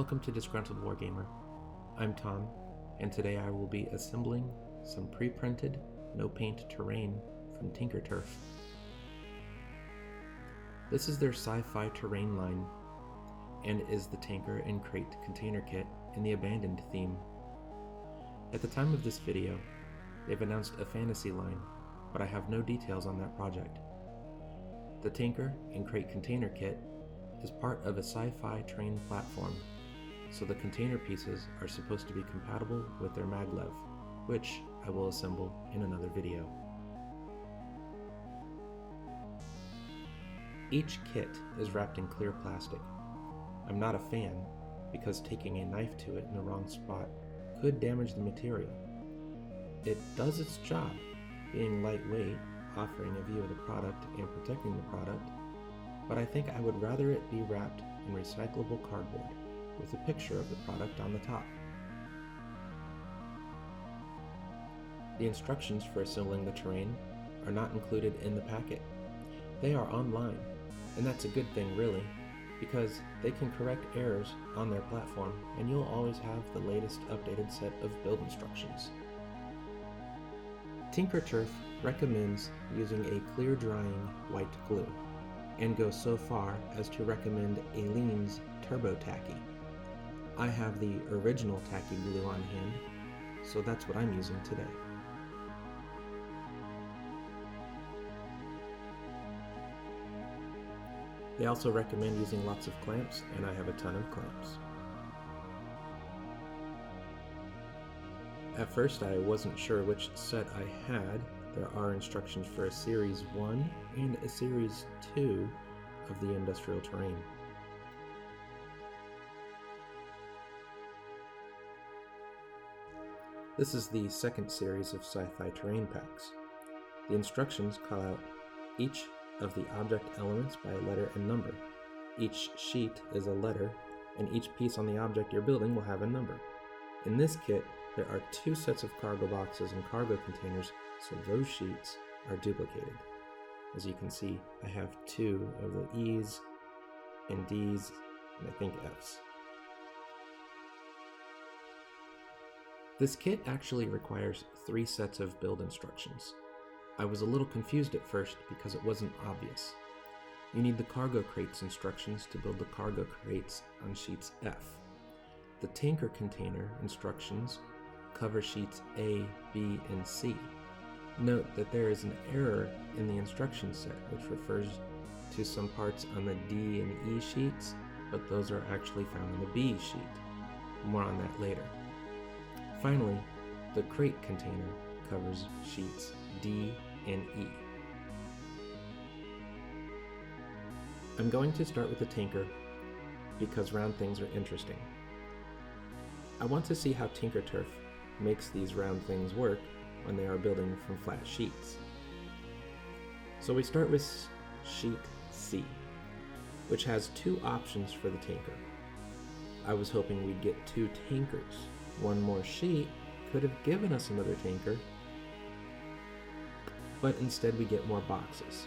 Welcome to Disgruntled Wargamer. I'm Tom, and today I will be assembling some pre-printed, no-paint terrain from TinkerTurf. This is their Sci-Fi terrain line, and is the Tanker and Crate container kit in the Abandoned theme. At the time of this video, they've announced a fantasy line, but I have no details on that project. The Tanker and Crate container kit is part of a Sci-Fi terrain platform, so the container pieces are supposed to be compatible with their maglev, which I will assemble in another video. Each kit is wrapped in clear plastic. I'm not a fan because taking a knife to it in the wrong spot could damage the material. It does its job, being lightweight, offering a view of the product and protecting the product, but I think I would rather it be wrapped in recyclable cardboard with a picture of the product on the top. The instructions for assembling the terrain are not included in the packet. They are online, and that's a good thing really, because they can correct errors on their platform and you'll always have the latest updated set of build instructions. TinkerTurf recommends using a clear drying white glue, and goes so far as to recommend Aleene's Turbo Tacky. I have the original tacky glue on hand, so that's what I'm using today. They also recommend using lots of clamps, and I have a ton of clamps. At first I wasn't sure which set I had. There are instructions for a Series 1 and a Series 2 of the industrial terrain. This is the second series of Sci-Fi terrain packs. The instructions call out each of the object elements by a letter and number. Each sheet is a letter, and each piece on the object you're building will have a number. In this kit, there are 2 sets of cargo boxes and cargo containers, so those sheets are duplicated. As you can see, I have 2 of the E's and D's, and I think F's. This kit actually requires 3 sets of build instructions. I was a little confused at first because it wasn't obvious. You need the cargo crates instructions to build the cargo crates on sheets F. The tanker container instructions cover sheets A, B, and C. Note that there is an error in the instruction set which refers to some parts on the D and E sheets, but those are actually found on the B sheet. More on that later. Finally, the crate container covers sheets D and E. I'm going to start with the tanker because round things are interesting. I want to see how TinkerTurf makes these round things work when they are building from flat sheets. So we start with sheet C, which has 2 options for the tanker. I was hoping we'd get 2 tankers. One more sheet could have given us another tanker, but instead we get more boxes.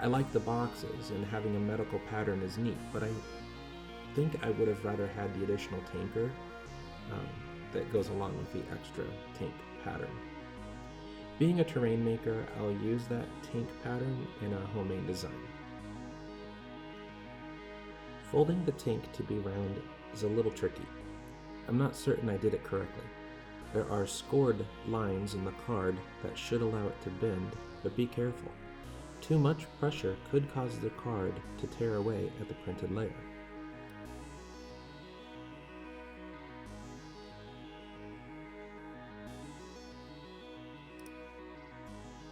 I like the boxes, and having a medical pattern is neat, but I think I would have rather had the additional tanker that goes along with the extra tank pattern. Being a terrain maker, I'll use that tank pattern in a homemade design. Folding the tank to be round is a little tricky. I'm not certain I did it correctly. There are scored lines in the card that should allow it to bend, but be careful. Too much pressure could cause the card to tear away at the printed layer.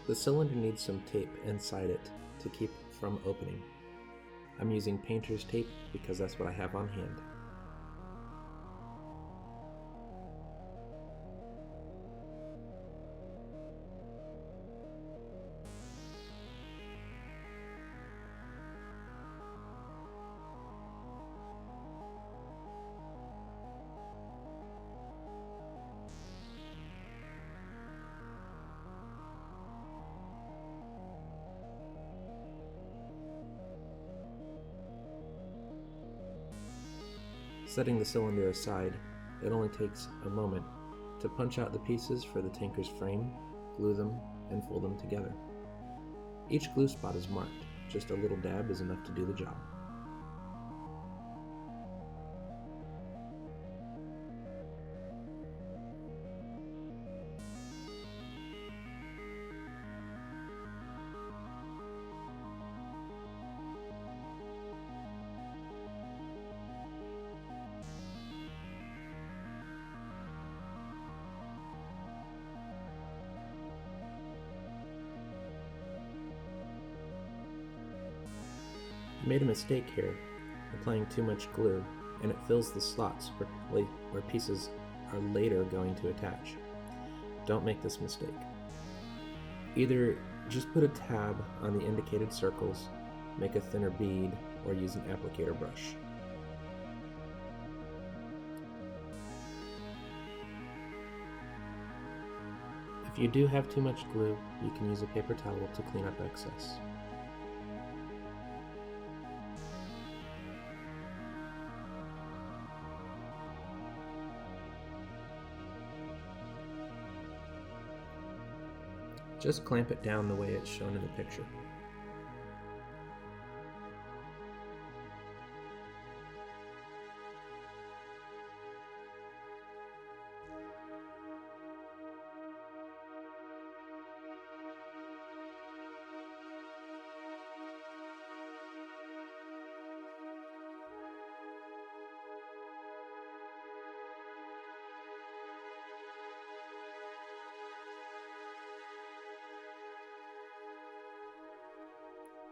The cylinder needs some tape inside it to keep it from opening. I'm using painter's tape because that's what I have on hand. Setting the cylinder aside, it only takes a moment to punch out the pieces for the tanker's frame, glue them, and fold them together. Each glue spot is marked, just a little dab is enough to do the job. I made a mistake here, applying too much glue, and it fills the slots where pieces are later going to attach. Don't make this mistake. Either just put a tab on the indicated circles, make a thinner bead, or use an applicator brush. If you do have too much glue, you can use a paper towel to clean up excess. Just clamp it down the way it's shown in the picture.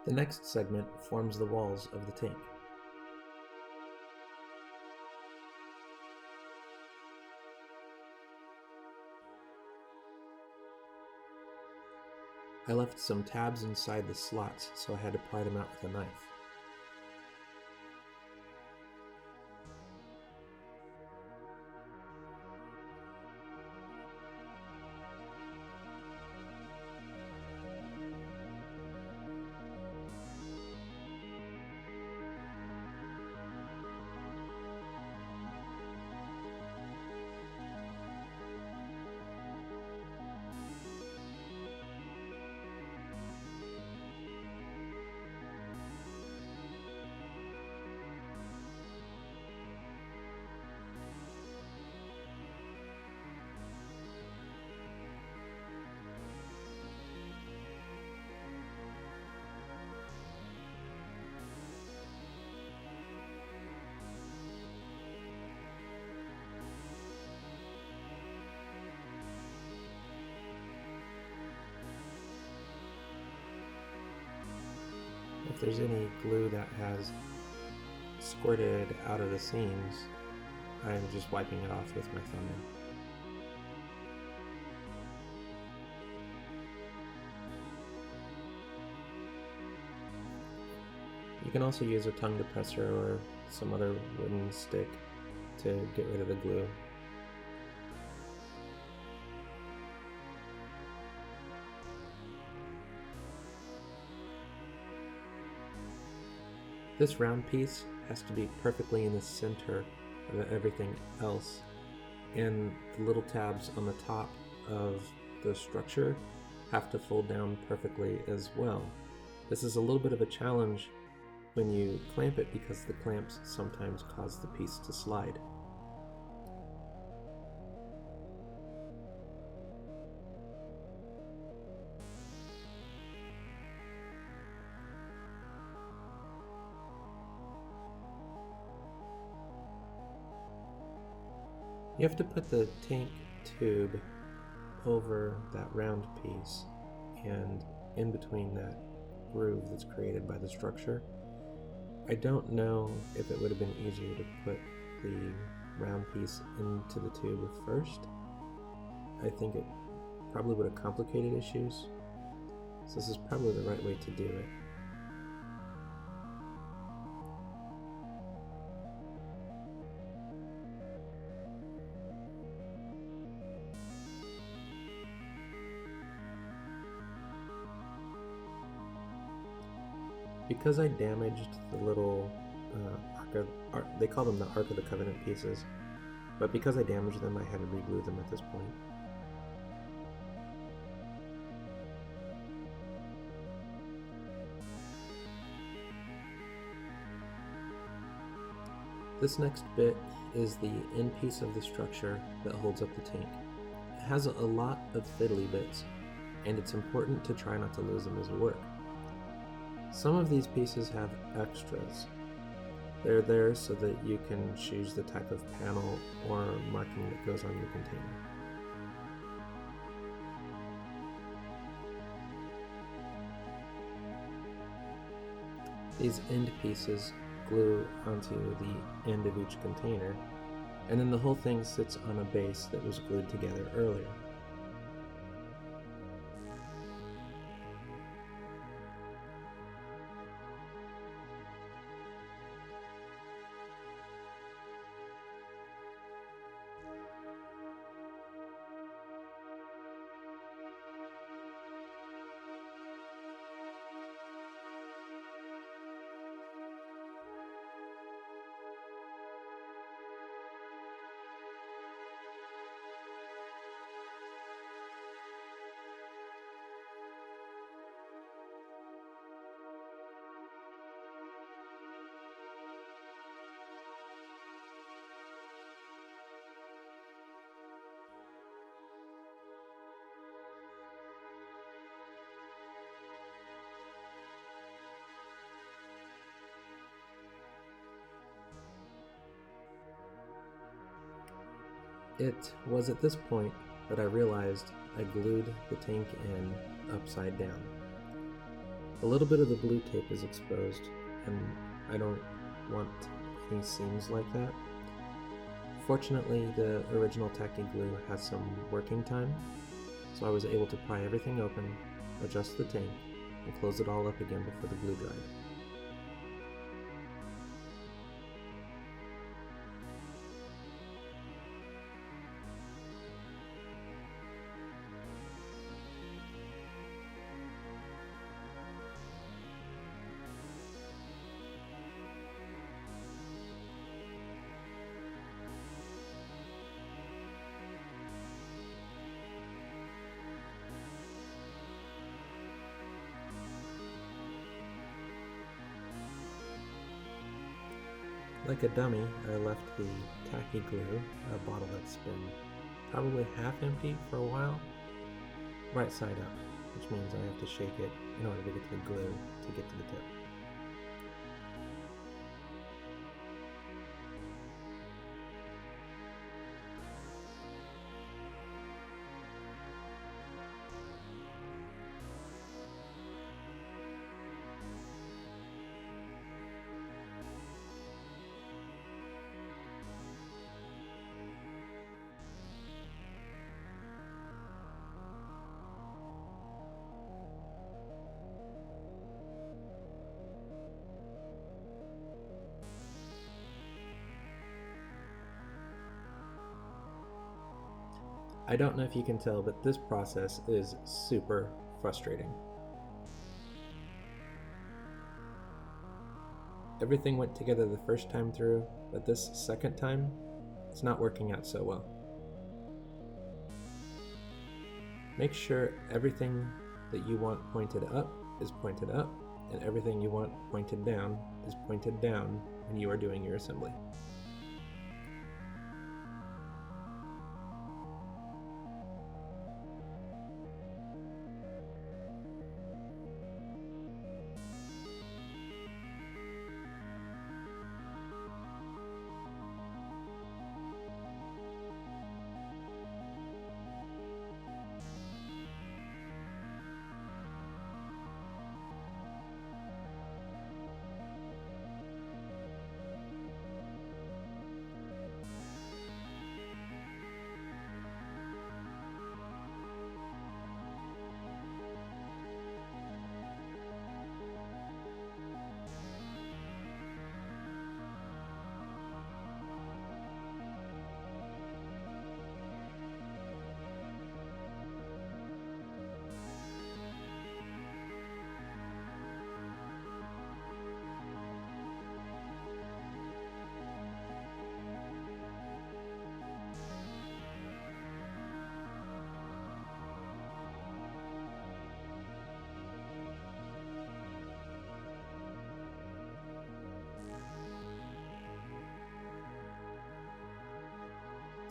The next segment forms the walls of the tank. I left some tabs inside the slots, so I had to pry them out with a knife. If there's any glue that has squirted out of the seams, I'm just wiping it off with my thumbnail. You can also use a tongue depressor or some other wooden stick to get rid of the glue. This round piece has to be perfectly in the center of everything else, and the little tabs on the top of the structure have to fold down perfectly as well. This is a little bit of a challenge when you clamp it because the clamps sometimes cause the piece to slide. You have to put the tank tube over that round piece and in between that groove that's created by the structure. I don't know if it would have been easier to put the round piece into the tube first. I think it probably would have complicated issues, so this is probably the right way to do it. Because I damaged the little they call them the Ark of the Covenant pieces, but because I damaged them, I had to re-glue them at this point. This next bit is the end piece of the structure that holds up the tank. It has a lot of fiddly bits, and it's important to try not to lose them as you work. Some of these pieces have extras. They're there so that you can choose the type of panel or marking that goes on your container. These end pieces glue onto the end of each container, and then the whole thing sits on a base that was glued together earlier. It was at this point that I realized I glued the tank in upside down. A little bit of the blue tape is exposed, and I don't want any seams like that. Fortunately, the original tacky glue has some working time, so I was able to pry everything open, adjust the tank, and close it all up again before the glue dried. Like a dummy, I left the tacky glue, a bottle that's been probably half empty for a while, right side up, which means I have to shake it in order to get to the glue to get to the tip. I don't know if you can tell, but this process is super frustrating. Everything went together the first time through, but this second time, it's not working out so well. Make sure everything that you want pointed up is pointed up, and everything you want pointed down is pointed down when you are doing your assembly.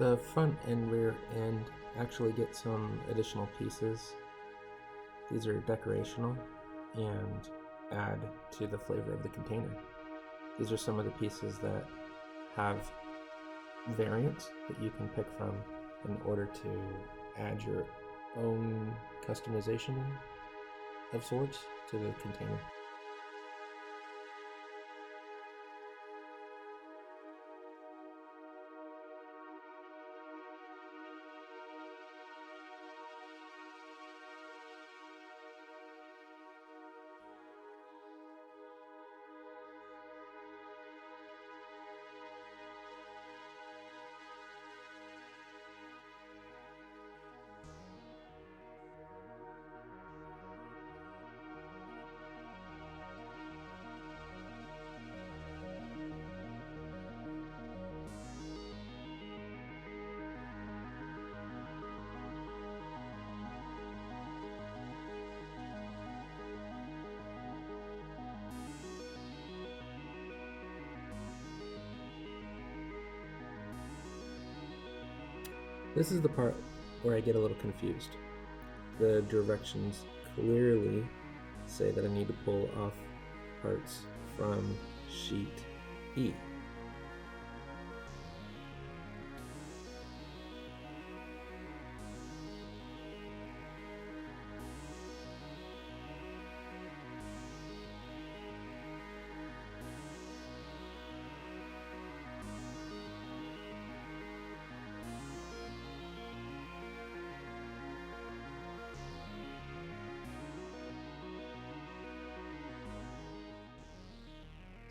The front and rear end actually get some additional pieces. These are decorational and add to the flavor of the container. These are some of the pieces that have variants that you can pick from in order to add your own customization of sorts to the container. This is the part where I get a little confused. The directions clearly say that I need to pull off parts from sheet E.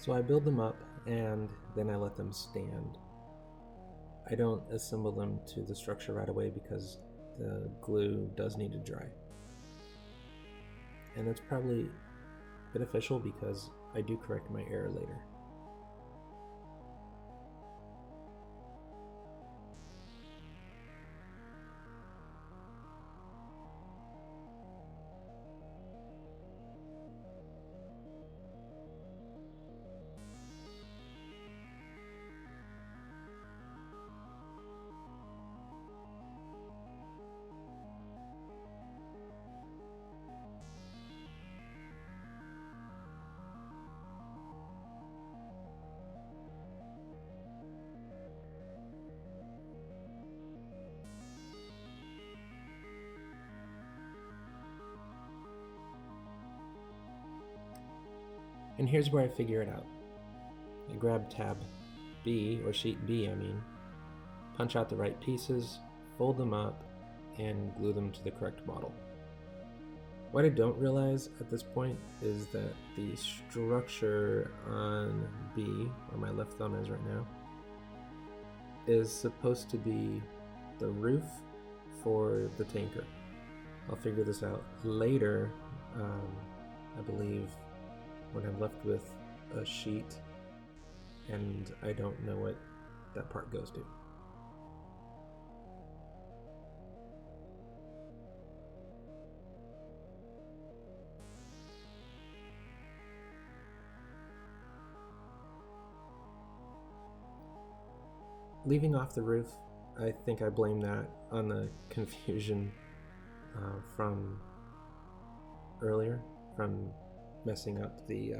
So I build them up and then I let them stand. I don't assemble them to the structure right away because the glue does need to dry. And that's probably beneficial because I do correct my error later. And here's where I figure it out. I grab tab B, or sheet B I mean, punch out the right pieces, fold them up, and glue them to the correct model. What I don't realize at this point is that the structure on B, where my left thumb is right now, is supposed to be the roof for the tanker. I'll figure this out later, I believe, when I'm left with a sheet and I don't know what that part goes to. Leaving off the roof, I think I blame that on the confusion from earlier, from messing up the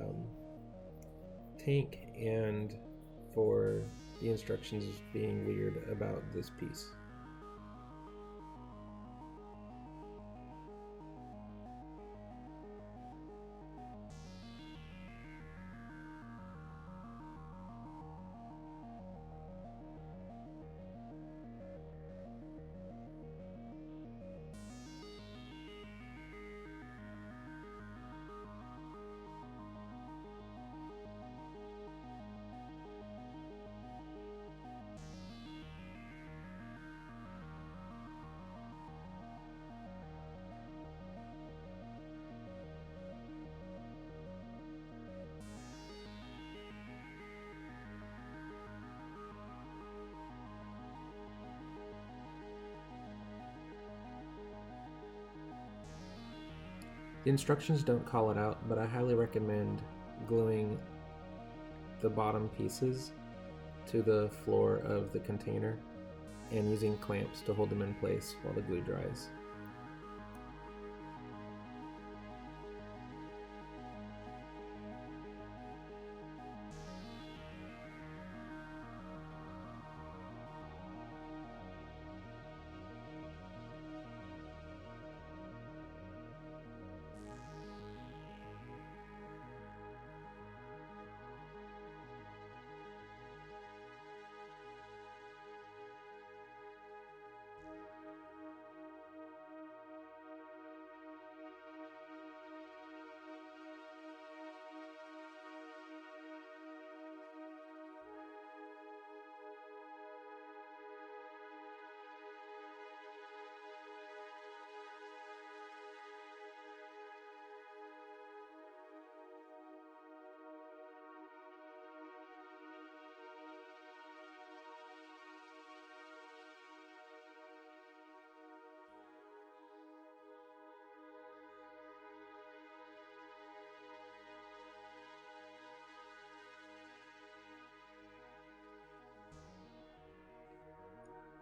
tank and for the instructions being weird about this piece. The instructions don't call it out, but I highly recommend gluing the bottom pieces to the floor of the container and using clamps to hold them in place while the glue dries.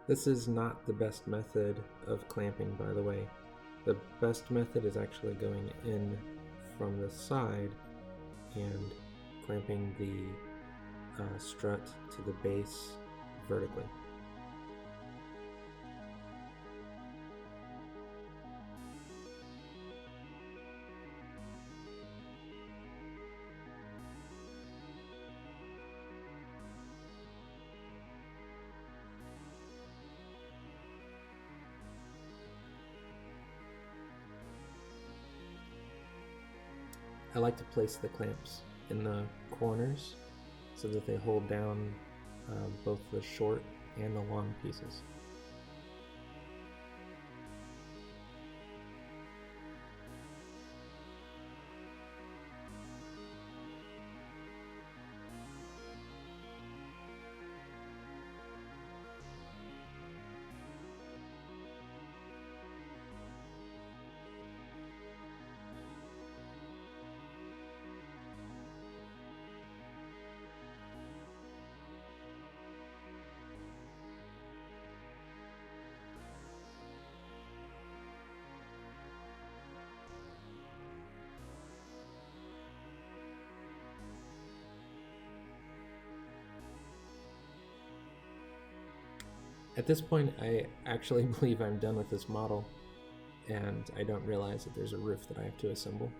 This is not the best method of clamping, by the way. The best method is actually going in from the side and clamping the strut to the base vertically. I like to place the clamps in the corners so that they hold down both the short and the long pieces. At this point, I actually believe I'm done with this model, and I don't realize that there's a roof that I have to assemble.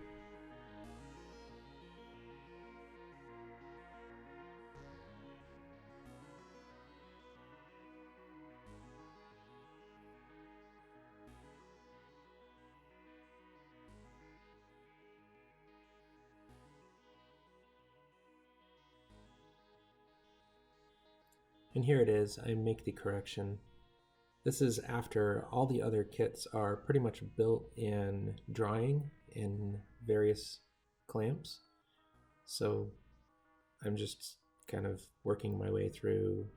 And here it is, I make the correction. This is after all the other kits are pretty much built in drawing in various clamps. So I'm just kind of working my way through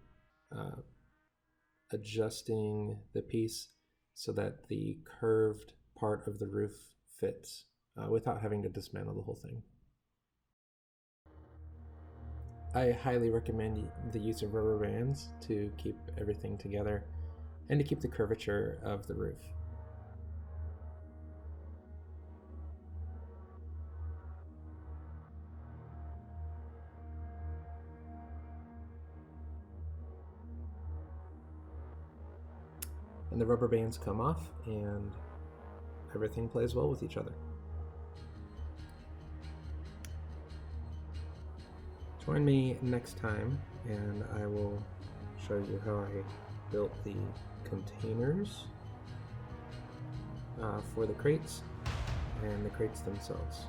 adjusting the piece so that the curved part of the roof fits without having to dismantle the whole thing. I highly recommend the use of rubber bands to keep everything together and to keep the curvature of the roof. And the rubber bands come off and everything plays well with each other. Join me next time and I will show you how I built the containers for the crates and the crates themselves.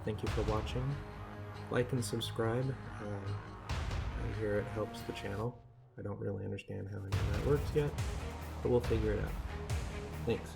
Thank you for watching. Like and subscribe. I hear it helps the channel. I don't really understand how any of that works yet, but we'll figure it out. Thanks.